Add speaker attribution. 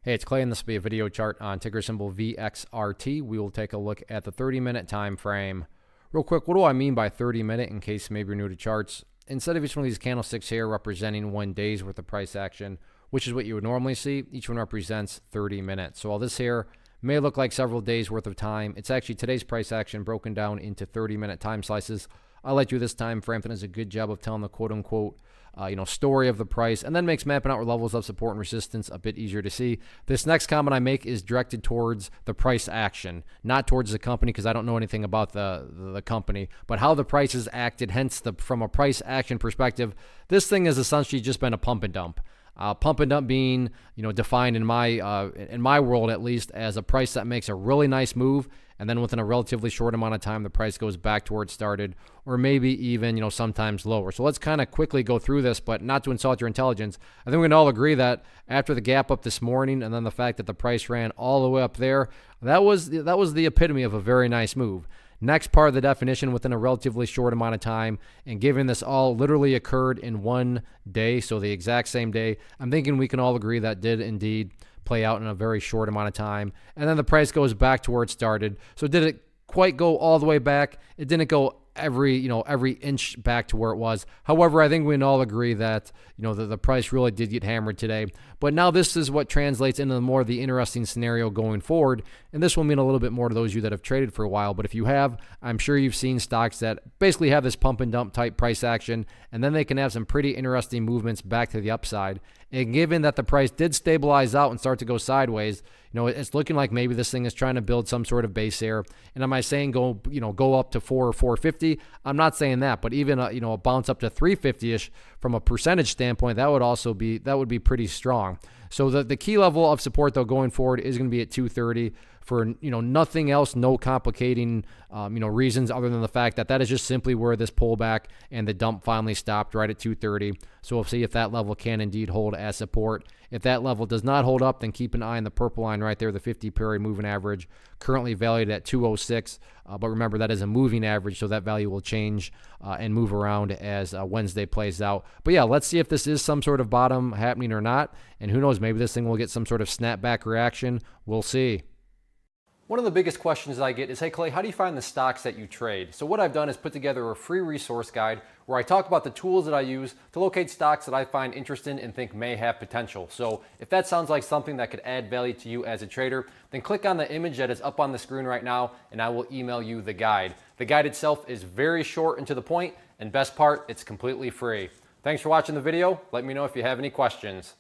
Speaker 1: Hey, it's Clay, and this will be a video chart on ticker symbol VXRT. We will take a look at the 30-minute time frame. Real quick, what do I mean by 30-minute in case maybe you're new to charts? Instead of each one of these candlesticks here representing 1 day's worth of price action, which is what you would normally see, each one represents 30 minutes. So while this here may look like several days worth of time, it's actually today's price action broken down into 30-minute time slices. I like you this time. Frampton does a good job of telling the quote-unquote story of the price, and then makes mapping out levels of support and resistance a bit easier to see. This next comment I make is directed towards the price action, not towards the company, because I don't know anything about the company, but how the price is acted. Hence, from a price action perspective, this thing has essentially just been a pump and dump. Pump and dump being, defined in my world at least as a price that makes a really nice move, and then within a relatively short amount of time, the price goes back to where it started, or maybe even, sometimes lower. So let's kind of quickly go through this, but not to insult your intelligence. I think we can all agree that after the gap up this morning, and then the fact that the price ran all the way up there, that was the epitome of a very nice move. Next part of the definition, within a relatively short amount of time, and given this all literally occurred in 1 day, so the exact same day, I'm thinking we can all agree that did indeed play out in a very short amount of time. And then the price goes back to where it started. So did it quite go all the way back? It didn't go every inch back to where it was. However, I think we can all agree that the price really did get hammered today. But now this is what translates into more of the interesting scenario going forward, and this will mean a little bit more to those of you that have traded for a while. But if you have, I'm sure you've seen stocks that basically have this pump and dump type price action, and then they can have some pretty interesting movements back to the upside. And given that the price did stabilize out and start to go sideways, it's looking like maybe this thing is trying to build some sort of base here. And am I saying go up to 4 or 450? I'm not saying that, but even a bounce up to 350-ish from a percentage standpoint, that would be pretty strong. So the key level of support though going forward is going to be at 230 for nothing else, no complicating reasons other than the fact that is just simply where this pullback and the dump finally stopped right at 230. So we'll see if that level can indeed hold as support. If that level does not hold up, then keep an eye on the purple line right there, the 50-period moving average, currently valued at 206. But remember, that is a moving average, so that value will change and move around as Wednesday plays out. But yeah, let's see if this is some sort of bottom happening or not. And who knows, maybe this thing will get some sort of snapback reaction. We'll see. One of the biggest questions I get is, hey Clay, how do you find the stocks that you trade? So what I've done is put together a free resource guide where I talk about the tools that I use to locate stocks that I find interesting and think may have potential. So if that sounds like something that could add value to you as a trader, then click on the image that is up on the screen right now and I will email you the guide. The guide itself is very short and to the point, and best part, it's completely free. Thanks for watching the video. Let me know if you have any questions.